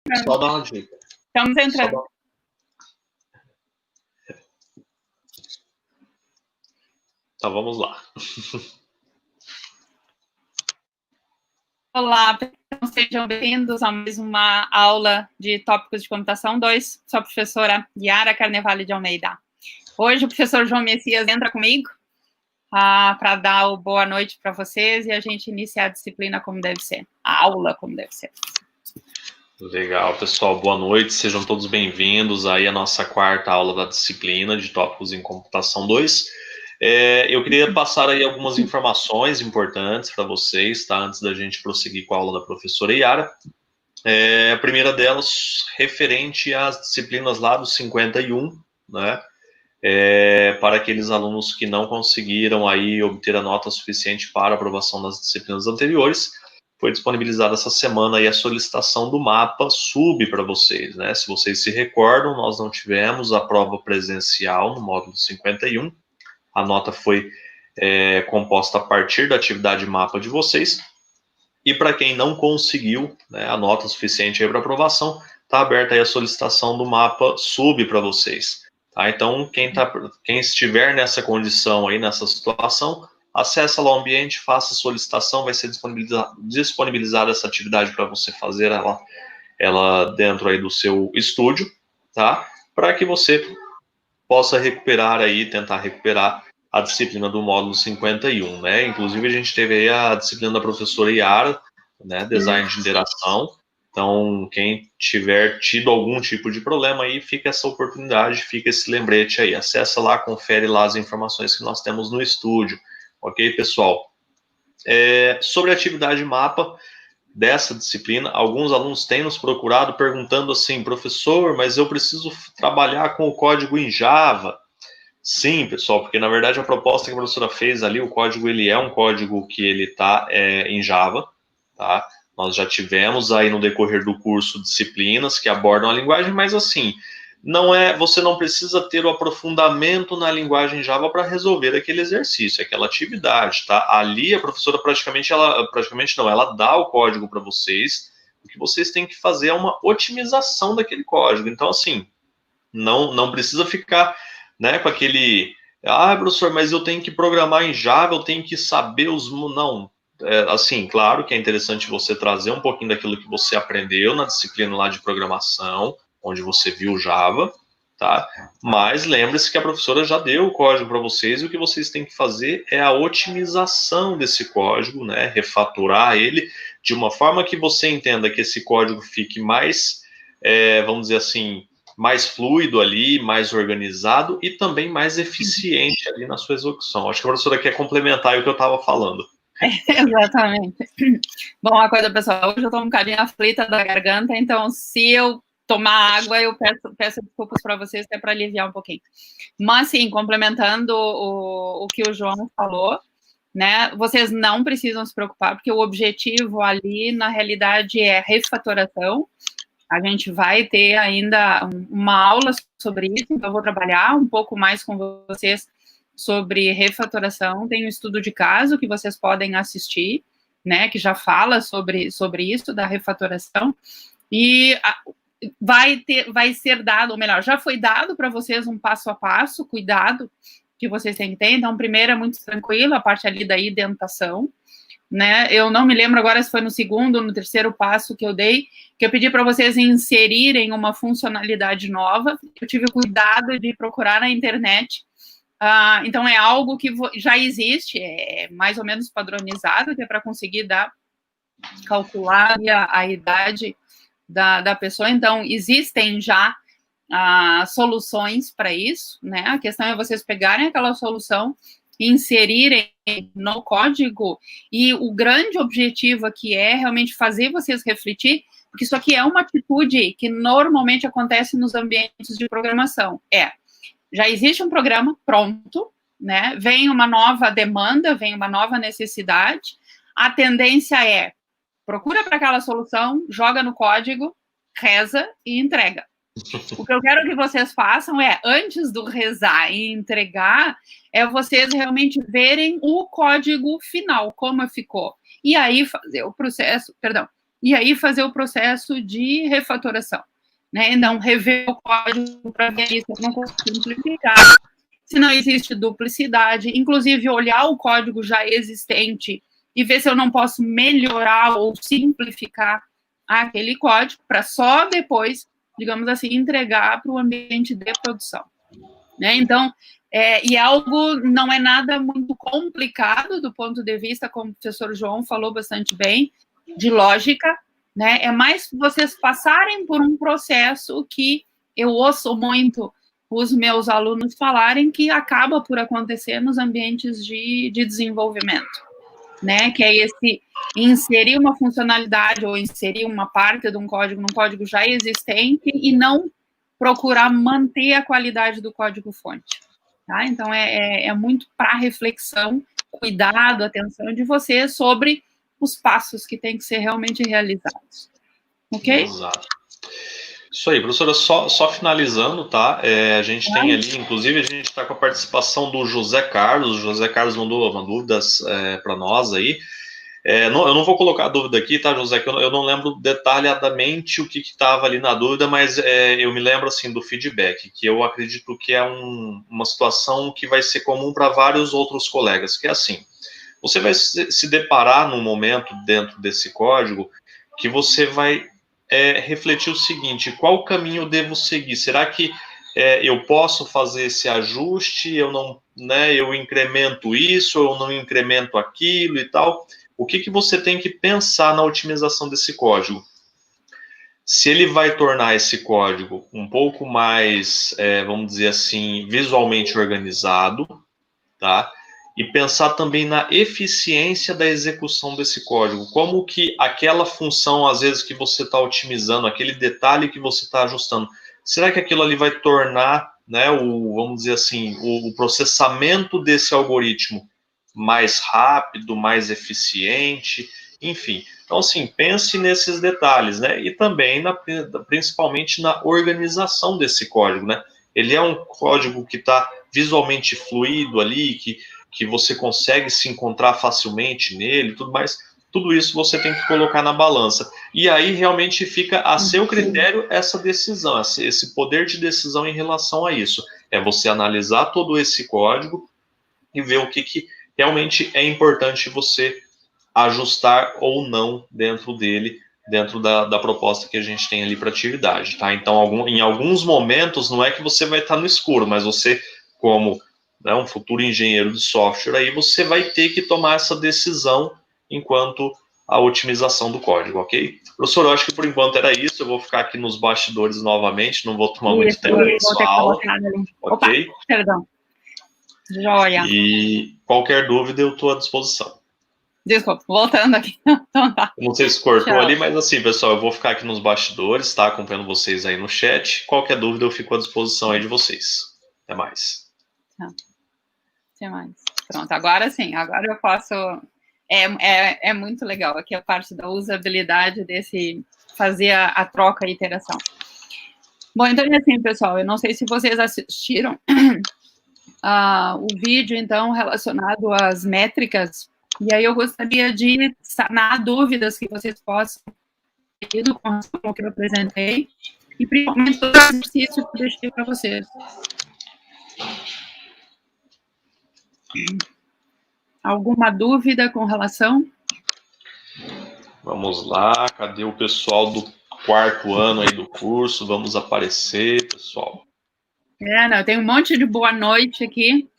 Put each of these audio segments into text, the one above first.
entrando. Só dar uma dica. Estamos entrando. Então, vamos lá. Olá, sejam bem-vindos a mais uma aula de Tópicos de Computação 2. Sou a professora Yara Carnevale de Almeida. Hoje o professor João Messias entra comigo para dar o boa noite para vocês e a gente iniciar a disciplina como deve ser, a aula como deve ser. Legal, pessoal, boa noite, sejam todos bem-vindos aí à nossa quarta aula da disciplina de Tópicos em Computação 2. Eu queria passar aí algumas informações importantes para vocês, tá? Antes da gente prosseguir com a aula da professora Yara. A primeira delas, referente às disciplinas lá do 51, né? Para aqueles alunos que não conseguiram aí obter a nota suficiente para aprovação das disciplinas anteriores, foi disponibilizada essa semana aí a solicitação do mapa SUB para vocês, né? Se vocês se recordam, nós não tivemos a prova presencial no módulo 51. A nota foi composta a partir da atividade mapa de vocês. E para quem não conseguiu, né, a nota suficiente aí para aprovação, está aberta aí a solicitação do mapa SUB para vocês. Tá? Então, quem estiver nessa condição aí, nessa situação, acessa lá o ambiente, faça a solicitação, vai ser disponibilizada essa atividade para você fazer ela dentro aí do seu estúdio, tá? Para que você possa tentar recuperar a disciplina do módulo 51, né? Inclusive, a gente teve aí a disciplina da professora Yara, né? Design de interação. Então, quem tiver tido algum tipo de problema aí, fica essa oportunidade, fica esse lembrete aí. Acessa lá, confere lá as informações que nós temos no estúdio. Ok, pessoal? Sobre a atividade mapa dessa disciplina, alguns alunos têm nos procurado perguntando assim, professor, mas eu preciso trabalhar com o código em Java. Sim, pessoal, porque na verdade a proposta que a professora fez ali, o código, ele é um código que ele está em Java, tá? Nós já tivemos aí no decorrer do curso disciplinas que abordam a linguagem, mas assim, você não precisa ter o aprofundamento na linguagem Java para resolver aquele exercício, aquela atividade, tá? Ali a professora ela dá o código para vocês, o que vocês têm que fazer é uma otimização daquele código. Então, assim, não precisa ficar, né, com aquele, professor, mas eu tenho que programar em Java, eu tenho que saber não, assim, claro que é interessante você trazer um pouquinho daquilo que você aprendeu na disciplina lá de programação, onde você viu Java, tá? Mas lembre-se que a professora já deu o código para vocês e o que vocês têm que fazer é a otimização desse código, né? Refatorar ele de uma forma que você entenda que esse código fique mais, vamos dizer assim, mais fluido ali, mais organizado e também mais eficiente ali na sua execução. Acho que a professora quer complementar o que eu estava falando. Exatamente. Bom, uma coisa, pessoal, hoje eu estou um bocadinho aflita da garganta, então se eu tomar água, eu peço desculpas para vocês, até para aliviar um pouquinho. Mas, sim, complementando o que o João falou, né, vocês não precisam se preocupar, porque o objetivo ali, na realidade, é refatoração. A gente vai ter ainda uma aula sobre isso, então eu vou trabalhar um pouco mais com vocês sobre refatoração. Tem um estudo de caso que vocês podem assistir, né, que já fala sobre isso, da refatoração, e vai ser dado, ou melhor, já foi dado para vocês um passo a passo, cuidado que vocês têm que ter. Então, primeiro é muito tranquilo, a parte ali da indentação, né? Eu não me lembro agora se foi no segundo ou no terceiro passo que eu dei, que eu pedi para vocês inserirem uma funcionalidade nova. Eu tive cuidado de procurar na internet. Então, é algo que já existe, é mais ou menos padronizado, que é para conseguir calcular a idade da pessoa. Então, existem já soluções para isso, né? A questão é vocês pegarem aquela solução, inserirem no código, e o grande objetivo aqui é realmente fazer vocês refletir, porque isso aqui é uma atitude que normalmente acontece nos ambientes de programação. Já existe um programa pronto, né? Vem uma nova demanda, vem uma nova necessidade, a tendência é procura para aquela solução, joga no código, reza e entrega. O que eu quero que vocês façam antes do rezar e entregar, vocês realmente verem o código final, como ficou. E aí fazer o processo, e aí fazer o processo de refatoração, né? Então, rever o código para ver se eu não consigo simplificar, se não existe duplicidade, inclusive olhar o código já existente e ver se eu não posso melhorar ou simplificar aquele código para só depois, digamos assim, entregar para o ambiente de produção, né? Então, e algo não é nada muito complicado do ponto de vista, como o professor João falou bastante bem, de lógica, né? É mais vocês passarem por um processo que eu ouço muito os meus alunos falarem que acaba por acontecer nos ambientes de desenvolvimento, né? Que é esse inserir uma funcionalidade ou inserir uma parte de um código num código já existente e não procurar manter a qualidade do código-fonte, tá? Então, é muito para reflexão, cuidado, atenção de você sobre os passos que têm que ser realmente realizados. Ok? Exato. Isso aí, professora, só finalizando, tá? A gente tem ali, inclusive, a gente está com a participação do José Carlos. O José Carlos mandou uma dúvidas para nós aí. Eu não vou colocar a dúvida aqui, tá, José? Que eu não lembro detalhadamente o que estava ali na dúvida, mas eu me lembro, assim, do feedback, que eu acredito que é uma situação que vai ser comum para vários outros colegas, que é assim, você vai se deparar num momento dentro desse código que você vai refletir o seguinte: qual caminho eu devo seguir? Será que eu posso fazer esse ajuste? Eu não, né? Eu incremento isso, eu não incremento aquilo e tal. O que você tem que pensar na otimização desse código? Se ele vai tornar esse código um pouco mais, vamos dizer assim, visualmente organizado, tá? E pensar também na eficiência da execução desse código. Como que aquela função, às vezes, que você está otimizando, aquele detalhe que você está ajustando, será que aquilo ali vai tornar, né, vamos dizer assim, o processamento desse algoritmo mais rápido, mais eficiente, enfim. Então, assim, pense nesses detalhes, né? E também, principalmente, na organização desse código, né? Ele é um código que está visualmente fluido ali, que você consegue se encontrar facilmente nele, tudo mais. Tudo isso você tem que colocar na balança. E aí realmente fica a seu critério essa decisão, esse poder de decisão em relação a isso. É você analisar todo esse código e ver o que realmente é importante você ajustar ou não dentro dele, dentro da proposta que a gente tem ali para atividade, tá? Então, em alguns momentos, não é que você vai estar no escuro, mas você, como, né, um futuro engenheiro de software, aí você vai ter que tomar essa decisão enquanto a otimização do código, ok? Professor, eu acho que por enquanto era isso, eu vou ficar aqui nos bastidores novamente, não vou tomar muito tempo da sua aula, ok? Opa, perdão. Joia. E qualquer dúvida eu estou à disposição. Desculpa, voltando aqui. Então tá. Não sei se cortou ali, mas assim, pessoal, eu vou ficar aqui nos bastidores, tá? Acompanhando vocês aí no chat. Qualquer dúvida eu fico à disposição aí de vocês. Até mais. Tá. Até mais. Pronto, agora sim, agora eu posso... É muito legal aqui a parte da usabilidade desse... fazer a troca e iteração. Bom, então é assim, pessoal, eu não sei se vocês assistiram o vídeo, então, relacionado às métricas, e aí eu gostaria de sanar dúvidas que vocês possam ter com o que eu apresentei, e principalmente os exercícios que eu deixei para vocês. Alguma dúvida com relação? Vamos lá, cadê o pessoal do 4º ano aí do curso? Vamos aparecer, pessoal. Não, eu tenho um monte de boa noite aqui,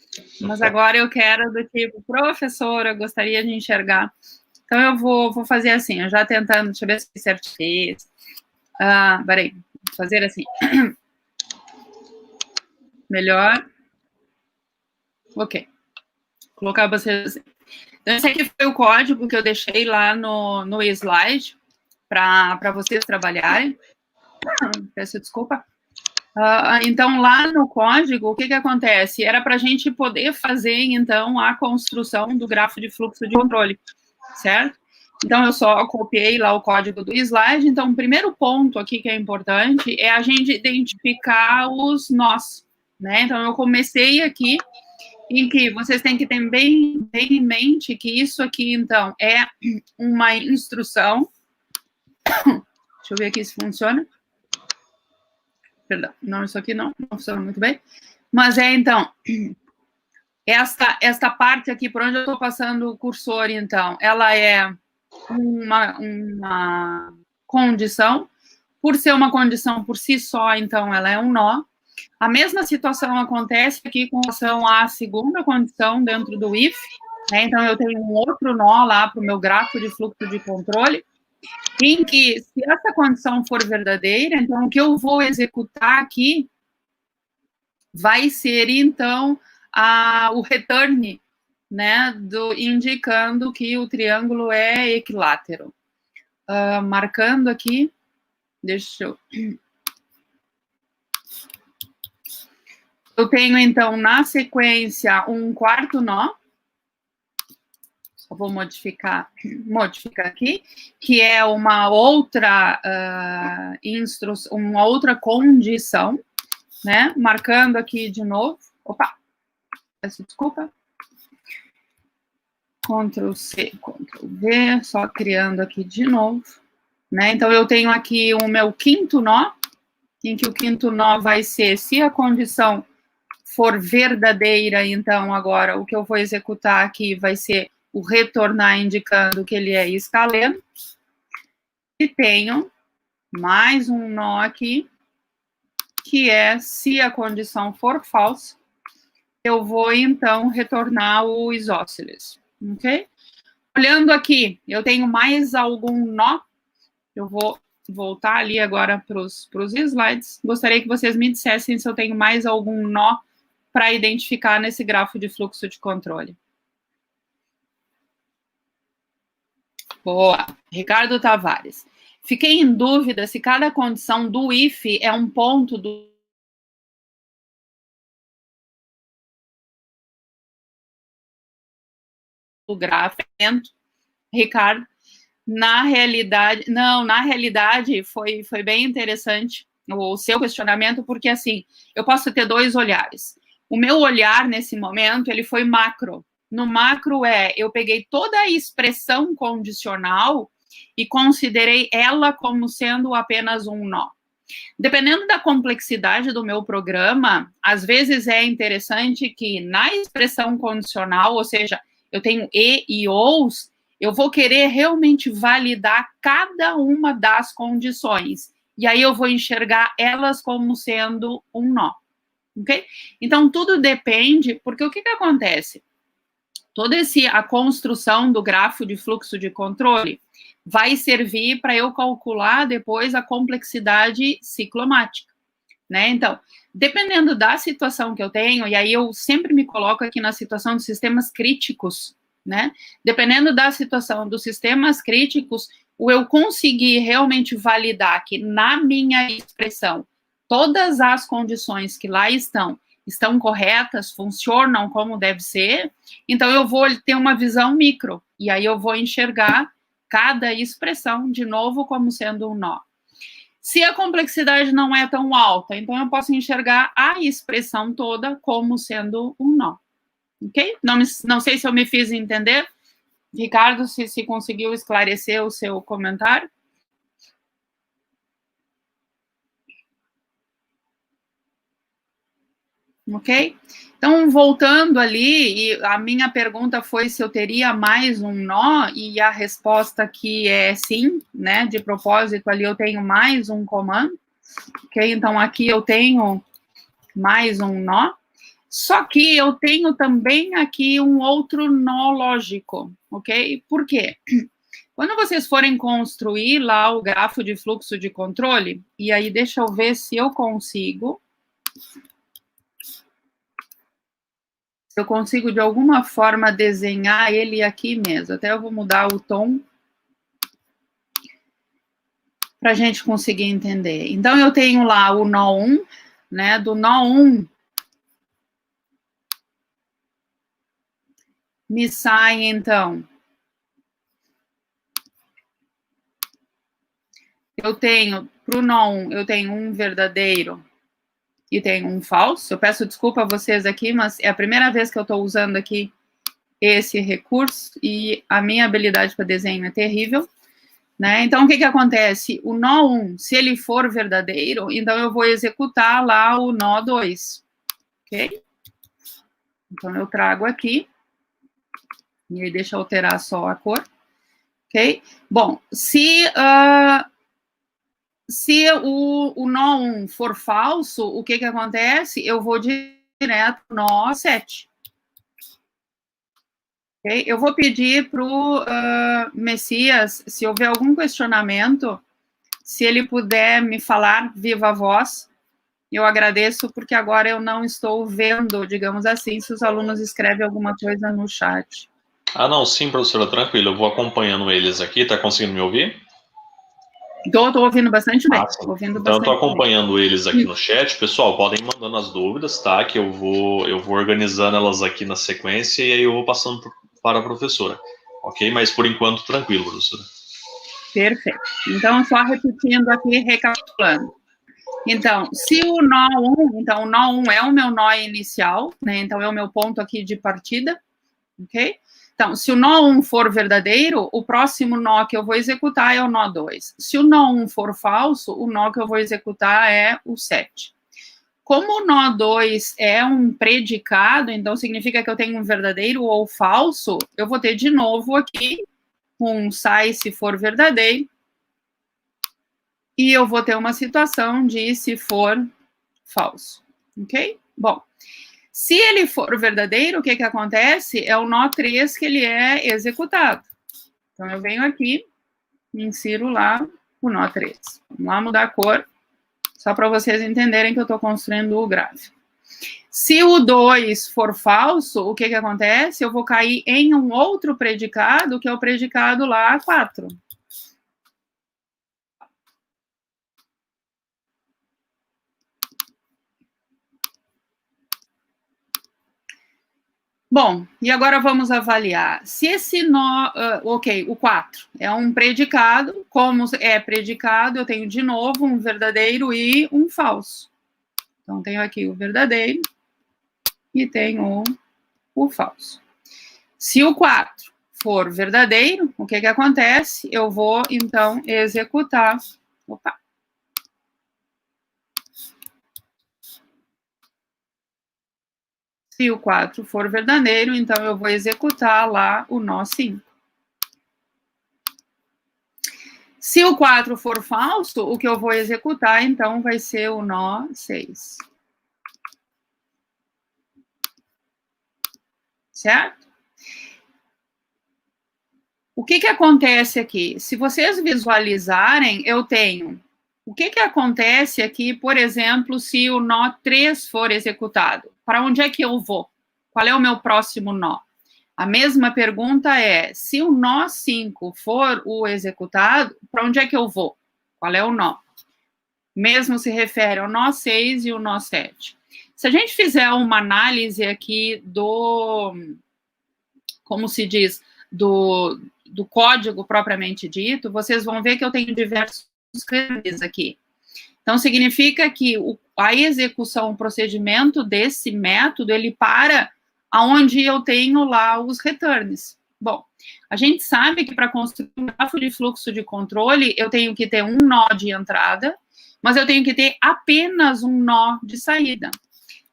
mas agora eu quero do tipo, professora, eu gostaria de enxergar. Então, eu vou fazer assim, eu já tentando, deixa eu ver se certo fez. Peraí, vou fazer assim. Melhor. Ok. Vou colocar vocês assim. Então, esse aqui foi o código que eu deixei lá no slide para vocês trabalharem. Peço desculpa. Então, lá no código, o que acontece? Era para a gente poder fazer, então, a construção do grafo de fluxo de controle, certo? Então, eu só copiei lá o código do slide. Então, o primeiro ponto aqui que é importante é a gente identificar os nós, né? Então, eu comecei aqui em que vocês têm que ter bem em mente que isso aqui, então, é uma instrução Deixa eu ver aqui se funciona. Perdão, não, isso aqui não funciona muito bem. Mas então, esta parte aqui, por onde eu estou passando o cursor, então, ela é uma condição. Por ser uma condição por si só, então, ela é um nó. A mesma situação acontece aqui com relação à segunda condição dentro do if, né? Então, eu tenho um outro nó lá para o meu grafo de fluxo de controle, em que, se essa condição for verdadeira, então, o que eu vou executar aqui vai ser, então, o return, né, indicando que o triângulo é equilátero. Marcando aqui, deixa eu... Eu tenho, então, na sequência, um quarto nó. Só vou modificar aqui, que é uma outra uma outra condição, né? Marcando aqui de novo. Opa! Peço desculpa. Ctrl C, Ctrl V, só criando aqui de novo, né? Então, eu tenho aqui o meu quinto nó, em que o quinto nó vai ser, se a condição for verdadeira, então, agora, o que eu vou executar aqui vai ser o retornar indicando que ele é escaleno. E tenho mais um nó aqui, que é, se a condição for falsa, eu vou, então, retornar o isósceles, ok? Olhando aqui, eu tenho mais algum nó. Eu vou voltar ali agora para os slides. Gostaria que vocês me dissessem se eu tenho mais algum nó para identificar nesse grafo de fluxo de controle. Boa. Ricardo Tavares. Fiquei em dúvida se cada condição do if é um ponto do gráfico. Ricardo, na realidade foi bem interessante o seu questionamento, porque assim, eu posso ter dois olhares. O meu olhar, nesse momento, ele foi macro. No macro eu peguei toda a expressão condicional e considerei ela como sendo apenas um nó. Dependendo da complexidade do meu programa, às vezes é interessante que na expressão condicional, ou seja, eu tenho e ous, eu vou querer realmente validar cada uma das condições. E aí eu vou enxergar elas como sendo um nó. Ok? Então, tudo depende, porque o que acontece? Toda a construção do grafo de fluxo de controle vai servir para eu calcular depois a complexidade ciclomática, né? Então, dependendo da situação que eu tenho, e aí eu sempre me coloco aqui na situação dos sistemas críticos, né? Dependendo da situação dos sistemas críticos, eu conseguir realmente validar que na minha expressão todas as condições que lá estão corretas, funcionam como deve ser, então eu vou ter uma visão micro, e aí eu vou enxergar cada expressão, de novo, como sendo um nó. Se a complexidade não é tão alta, então eu posso enxergar a expressão toda como sendo um nó. Ok? Não sei se eu me fiz entender. Ricardo, se conseguiu esclarecer o seu comentário. Ok? Então, voltando ali, e a minha pergunta foi se eu teria mais um nó, e a resposta aqui é sim, né? De propósito, ali eu tenho mais um comando, ok? Então, aqui eu tenho mais um nó, só que eu tenho também aqui um outro nó lógico, ok? Por quê? Quando vocês forem construir lá o grafo de fluxo de controle, e aí deixa eu ver se eu consigo... eu consigo, de alguma forma, desenhar ele aqui mesmo. Até eu vou mudar o tom para a gente conseguir entender. Então, eu tenho lá o nó 1, né? Do nó 1, me sai, então... eu tenho, para o nó 1, eu tenho um verdadeiro e tenho um falso. Eu peço desculpa a vocês aqui, mas é a primeira vez que eu estou usando aqui esse recurso, e a minha habilidade para desenho é terrível. né? Então, o que acontece? O nó 1, se ele for verdadeiro, então eu vou executar lá o nó 2, ok? Então, eu trago aqui, e aí deixa eu alterar só a cor, ok? Bom, se o nó 1 for falso, o que acontece? Eu vou direto no nó 7. Okay? Eu vou pedir para o Messias, se houver algum questionamento, se ele puder me falar viva voz, eu agradeço, porque agora eu não estou vendo, digamos assim, se os alunos escrevem alguma coisa no chat. Ah, não, sim, professora, tranquilo, eu vou acompanhando eles aqui, tá conseguindo me ouvir? Estou ouvindo bastante bem. Ouvindo então, eu estou acompanhando bem. Eles aqui no chat. Pessoal, podem ir mandando as dúvidas, tá? Que eu vou organizando elas aqui na sequência e aí eu vou passando para a professora. Ok? Mas por enquanto, tranquilo, professora. Perfeito. Então, só repetindo aqui, recapitulando. Então, se o nó 1, então o nó 1 é o meu nó inicial, né? Então, é o meu ponto aqui de partida, ok? Então, se o nó 1 for verdadeiro, o próximo nó que eu vou executar é o nó 2. Se o nó 1 for falso, o nó que eu vou executar é o 7. Como o nó 2 é um predicado, então significa que eu tenho um verdadeiro ou falso, eu vou ter de novo aqui um sai se for verdadeiro, e eu vou ter uma situação de se for falso, ok? Bom, se ele for verdadeiro, o que acontece? É o nó 3 que ele é executado. Então, eu venho aqui, insiro lá o nó 3. Vamos lá mudar a cor, só para vocês entenderem que eu estou construindo o gráfico. Se o 2 for falso, o que acontece? Eu vou cair em um outro predicado, que é o predicado lá 4. Bom, e agora vamos avaliar. Se esse nó, ok, o 4 é um predicado, como é predicado, eu tenho de novo um verdadeiro e um falso. Então, tenho aqui o verdadeiro e tenho o falso. Se o 4 for verdadeiro, o que acontece? Eu vou, então, executar. Opa! Se o 4 for verdadeiro, então eu vou executar lá o nó 5. Se o 4 for falso, o que eu vou executar, então, vai ser o nó 6. Certo? O que acontece aqui? Se vocês visualizarem, eu tenho... O que acontece aqui, por exemplo, se o nó 3 for executado? Para onde é que eu vou? Qual é o meu próximo nó? A mesma pergunta é, se o nó 5 for o executado, para onde é que eu vou? Qual é o nó? Mesmo se refere ao nó 6 e o nó 7. Se a gente fizer uma análise aqui do, como se diz, do código propriamente dito, vocês vão ver que eu tenho diversos returns aqui. Então, significa que a execução, o procedimento desse método, ele para aonde eu tenho lá os returns. Bom, a gente sabe que para construir um grafo de fluxo de controle, eu tenho que ter um nó de entrada, mas eu tenho que ter apenas um nó de saída.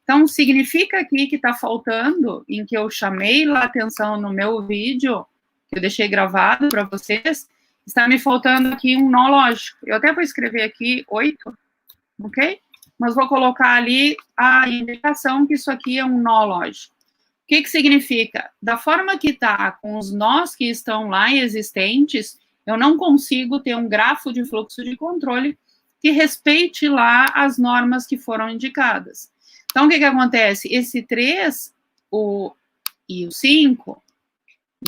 Então, significa aqui que está faltando, em que eu chamei lá a atenção no meu vídeo, que eu deixei gravado para vocês, está me faltando aqui um nó lógico. Eu até vou escrever aqui 8, ok? Mas vou colocar ali a indicação que isso aqui é um nó lógico. O que significa? Da forma que está, com os nós que estão lá existentes, eu não consigo ter um grafo de fluxo de controle que respeite lá as normas que foram indicadas. Então, o que acontece? Esse 3, e o 5,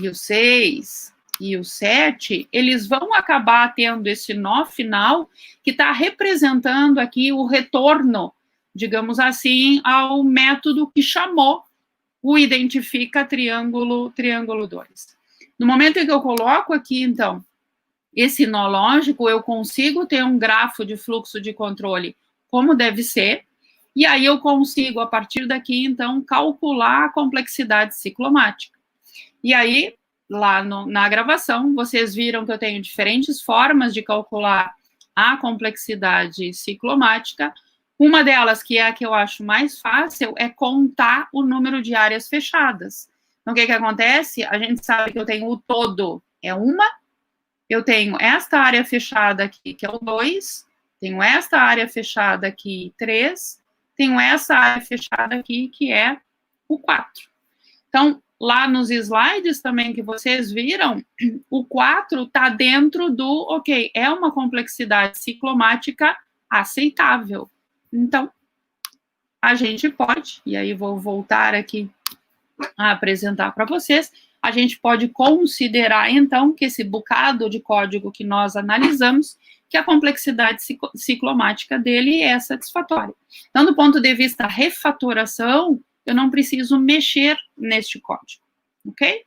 e o 6, e o 7, eles vão acabar tendo esse nó final que está representando aqui o retorno, digamos assim, ao método que chamou o identifica triângulo 2. No momento em que eu coloco aqui, então, esse nó lógico, eu consigo ter um grafo de fluxo de controle como deve ser, e aí eu consigo, a partir daqui, então, calcular a complexidade ciclomática. E aí, lá na gravação, vocês viram que eu tenho diferentes formas de calcular a complexidade ciclomática. Uma delas, que é a que eu acho mais fácil, é contar o número de áreas fechadas. Então, o que acontece? A gente sabe que eu tenho o todo, é uma, eu tenho esta área fechada aqui, que é o 2, tenho esta área fechada aqui, 3, tenho essa área fechada aqui, que é o 4. Então, lá nos slides também que vocês viram, o 4 está dentro do, ok, é uma complexidade ciclomática aceitável. Então, a gente pode, e aí vou voltar aqui a apresentar para vocês, a gente pode considerar, então, que esse bocado de código que nós analisamos, que a complexidade ciclomática dele é satisfatória. Então, do ponto de vista refatoração, eu não preciso mexer neste código, ok?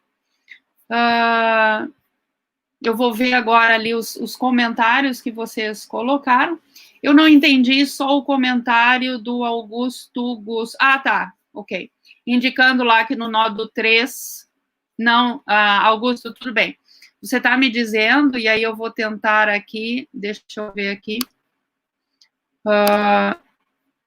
Eu vou ver agora ali os comentários que vocês colocaram. Eu não entendi só o comentário do Augusto Gus. Ah, tá, ok. Indicando lá que no nódo 3, não, Augusto, tudo bem. Você está me dizendo, e aí eu vou tentar aqui, deixa eu ver aqui.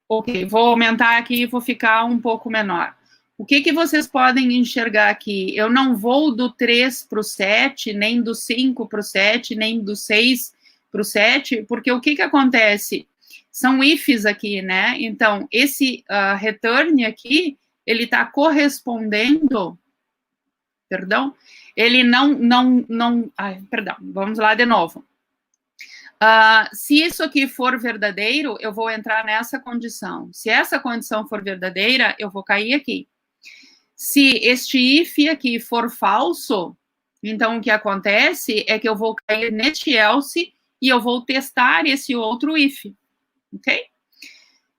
Ok, vou aumentar aqui e vou ficar um pouco menor. O que vocês podem enxergar aqui? Eu não vou do 3 para o 7, nem do 5 para o 7, nem do 6 para o 7, porque o que acontece? São ifs aqui, né? Então, esse return aqui, ele está correspondendo, perdão, ele perdão, vamos lá de novo. Se isso aqui for verdadeiro, eu vou entrar nessa condição. Se essa condição for verdadeira, eu vou cair aqui. Se este if aqui for falso, então o que acontece é que eu vou cair neste else e eu vou testar esse outro if, ok?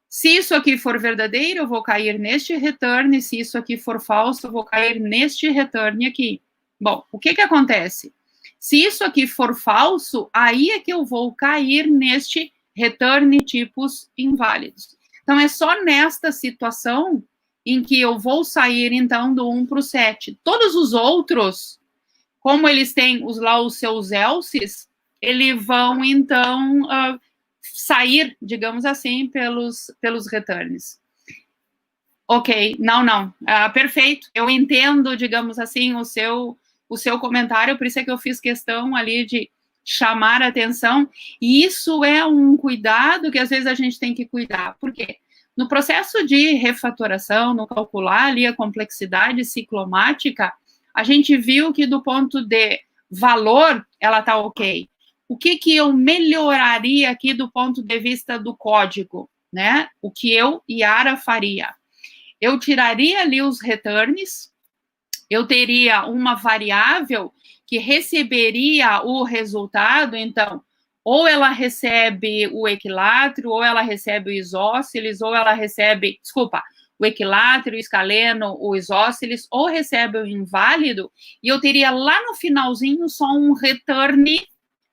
Se isso aqui for verdadeiro, eu vou cair neste return, se isso aqui for falso, eu vou cair neste return aqui. Bom, o que acontece? Se isso aqui for falso, aí é que eu vou cair neste return tipos inválidos. Então, é só nesta situação em que eu vou sair, então, do 1 para o 7. Todos os outros, como eles têm lá os seus elses, eles vão, então, sair, digamos assim, pelos returns. Ok, não. Perfeito, eu entendo, digamos assim, o seu comentário, por isso é que eu fiz questão ali de chamar a atenção, e isso é um cuidado que às vezes a gente tem que cuidar. Por quê? No processo de refatoração, no calcular ali a complexidade ciclomática, a gente viu que do ponto de valor, ela está ok. O que eu melhoraria aqui do ponto de vista do código, né? O que eu, Yara, faria? Eu tiraria ali os returns, eu teria uma variável que receberia o resultado, então, ou ela recebe o equilátero, ou ela recebe o isósceles, ou ela recebe, o equilátero, o escaleno, o isósceles, ou recebe o inválido, e eu teria lá no finalzinho só um return,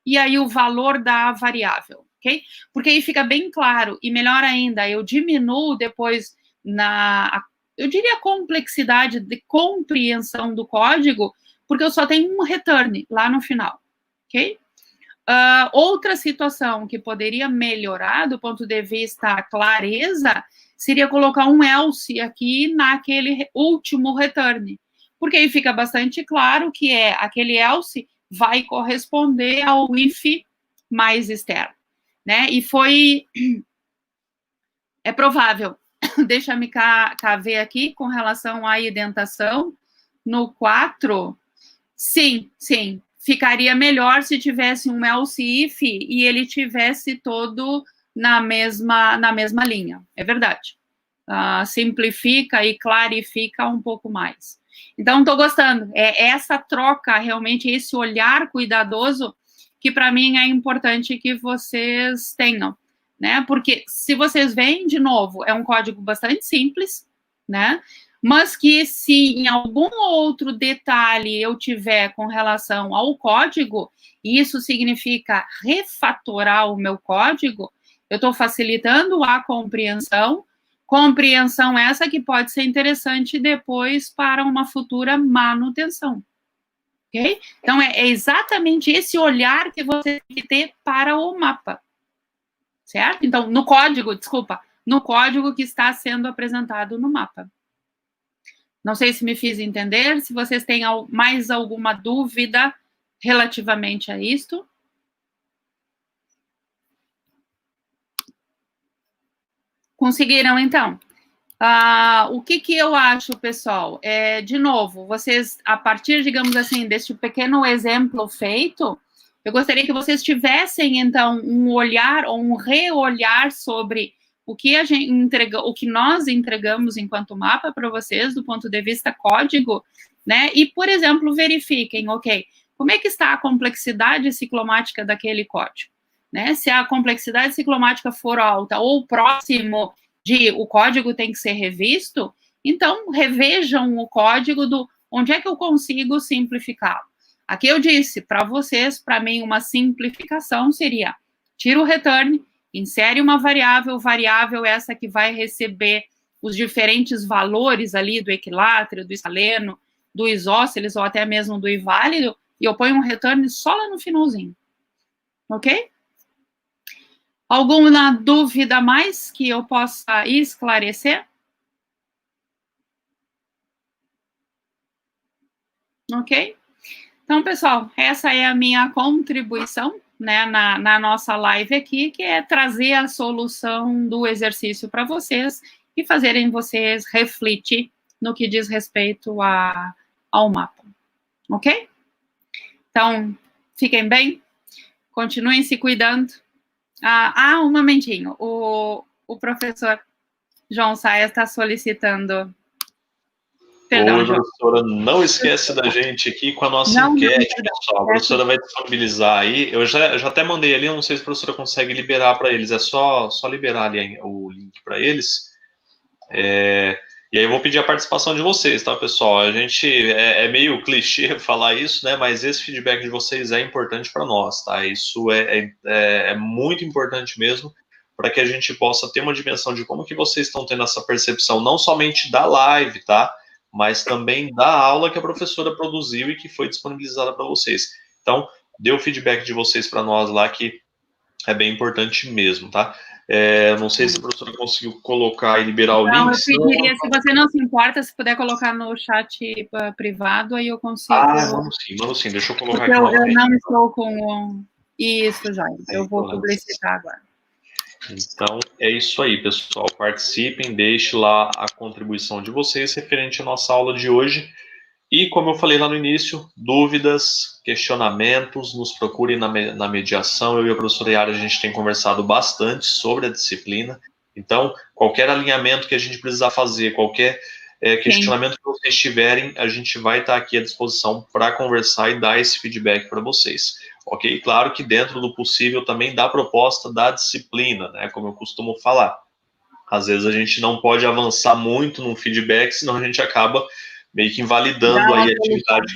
e aí o valor da variável, ok? Porque aí fica bem claro, e melhor ainda, eu diminuo depois eu diria, complexidade de compreensão do código, porque eu só tenho um return lá no final, ok? Outra situação que poderia melhorar do ponto de vista clareza seria colocar um else aqui naquele último return, porque aí fica bastante claro que aquele else vai corresponder ao if mais externo, né? E é provável, deixa-me cá ver aqui, com relação à indentação, no 4, sim, ficaria melhor se tivesse um else if e ele tivesse todo na mesma linha, é verdade. Simplifica e clarifica um pouco mais. Então, estou gostando. É essa troca, realmente, esse olhar cuidadoso que, para mim, é importante que vocês tenham, né? Porque, se vocês veem, de novo, é um código bastante simples, né? Mas que, se em algum outro detalhe eu tiver com relação ao código, e isso significa refatorar o meu código, eu estou facilitando a compreensão essa que pode ser interessante depois para uma futura manutenção. ok? Então, é exatamente esse olhar que você tem que ter para o mapa, certo? Então, no código que está sendo apresentado no mapa. Não sei se me fiz entender, se vocês têm mais alguma dúvida relativamente a isto. Conseguiram, então? O que eu acho, pessoal? De novo, vocês, a partir, digamos assim, deste pequeno exemplo feito, eu gostaria que vocês tivessem, então, um olhar ou um reolhar sobre o que a gente entrega, o que nós entregamos enquanto mapa para vocês, do ponto de vista código, né? E, por exemplo, verifiquem, ok, como é que está a complexidade ciclomática daquele código, né? Se a complexidade ciclomática for alta ou próximo de o código tem que ser revisto, então revejam o código do onde é que eu consigo simplificá-lo. Aqui eu disse para vocês, para mim, uma simplificação seria: tira o return, insere uma variável essa que vai receber os diferentes valores ali do equilátero, do escaleno, do isósceles ou até mesmo do inválido, e eu ponho um return só lá no finalzinho. Ok? Alguma dúvida mais que eu possa esclarecer? Ok? Então, pessoal, essa é a minha contribuição, né, na nossa live aqui, que é trazer a solução do exercício para vocês e fazerem vocês refletir no que diz respeito ao mapa. Ok? Então, fiquem bem, continuem se cuidando. Um momentinho, o professor João Saia está solicitando. Perdão, oi, professora, não esquece da gente aqui com a nossa enquete, pessoal. A professora vai disponibilizar aí. Eu já até mandei ali, eu não sei se a professora consegue liberar para eles. É só liberar ali o link para eles. E aí eu vou pedir a participação de vocês, tá, pessoal? A gente é meio clichê falar isso, né? Mas esse feedback de vocês é importante para nós, tá? Isso é muito importante mesmo, para que a gente possa ter uma dimensão de como que vocês estão tendo essa percepção, não somente da live, tá? Mas também da aula que a professora produziu e que foi disponibilizada para vocês. Então, dê o feedback de vocês para nós lá, que é bem importante mesmo, tá? Não sei se a professora conseguiu colocar e liberar o link. Não, eu pediria, se você não se importa, se puder colocar no chat privado, aí eu consigo. Vamos sim, deixa eu colocar porque aqui. Eu não estou com isso já, eu vou publicitar agora. Então, é isso aí, pessoal. Participem, deixe lá a contribuição de vocês referente à nossa aula de hoje. E, como eu falei lá no início, dúvidas, questionamentos, nos procurem na mediação. Eu e a professora Yara, a gente tem conversado bastante sobre a disciplina. Então, qualquer alinhamento que a gente precisar fazer, qualquer questionamento que vocês tiverem, a gente vai estar aqui à disposição para conversar e dar esse feedback para vocês. Ok? Claro que dentro do possível também dá proposta da disciplina, né? Como eu costumo falar. Às vezes a gente não pode avançar muito no feedback, senão a gente acaba meio que invalidando aí a atividade.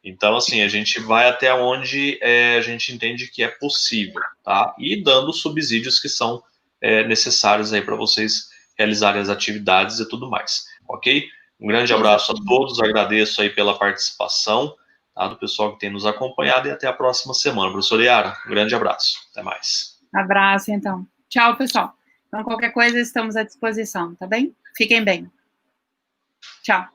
Então, assim, a gente vai até onde a gente entende que é possível, tá? E dando subsídios que são necessários aí para vocês realizarem as atividades e tudo mais, ok? Um grande abraço a todos, agradeço aí pela participação, tá, do pessoal que tem nos acompanhado, e até a próxima semana. Professora Yara, um grande abraço, até mais. Abraço, então. Tchau, pessoal. Então, qualquer coisa, estamos à disposição, tá bem? Fiquem bem. Tchau.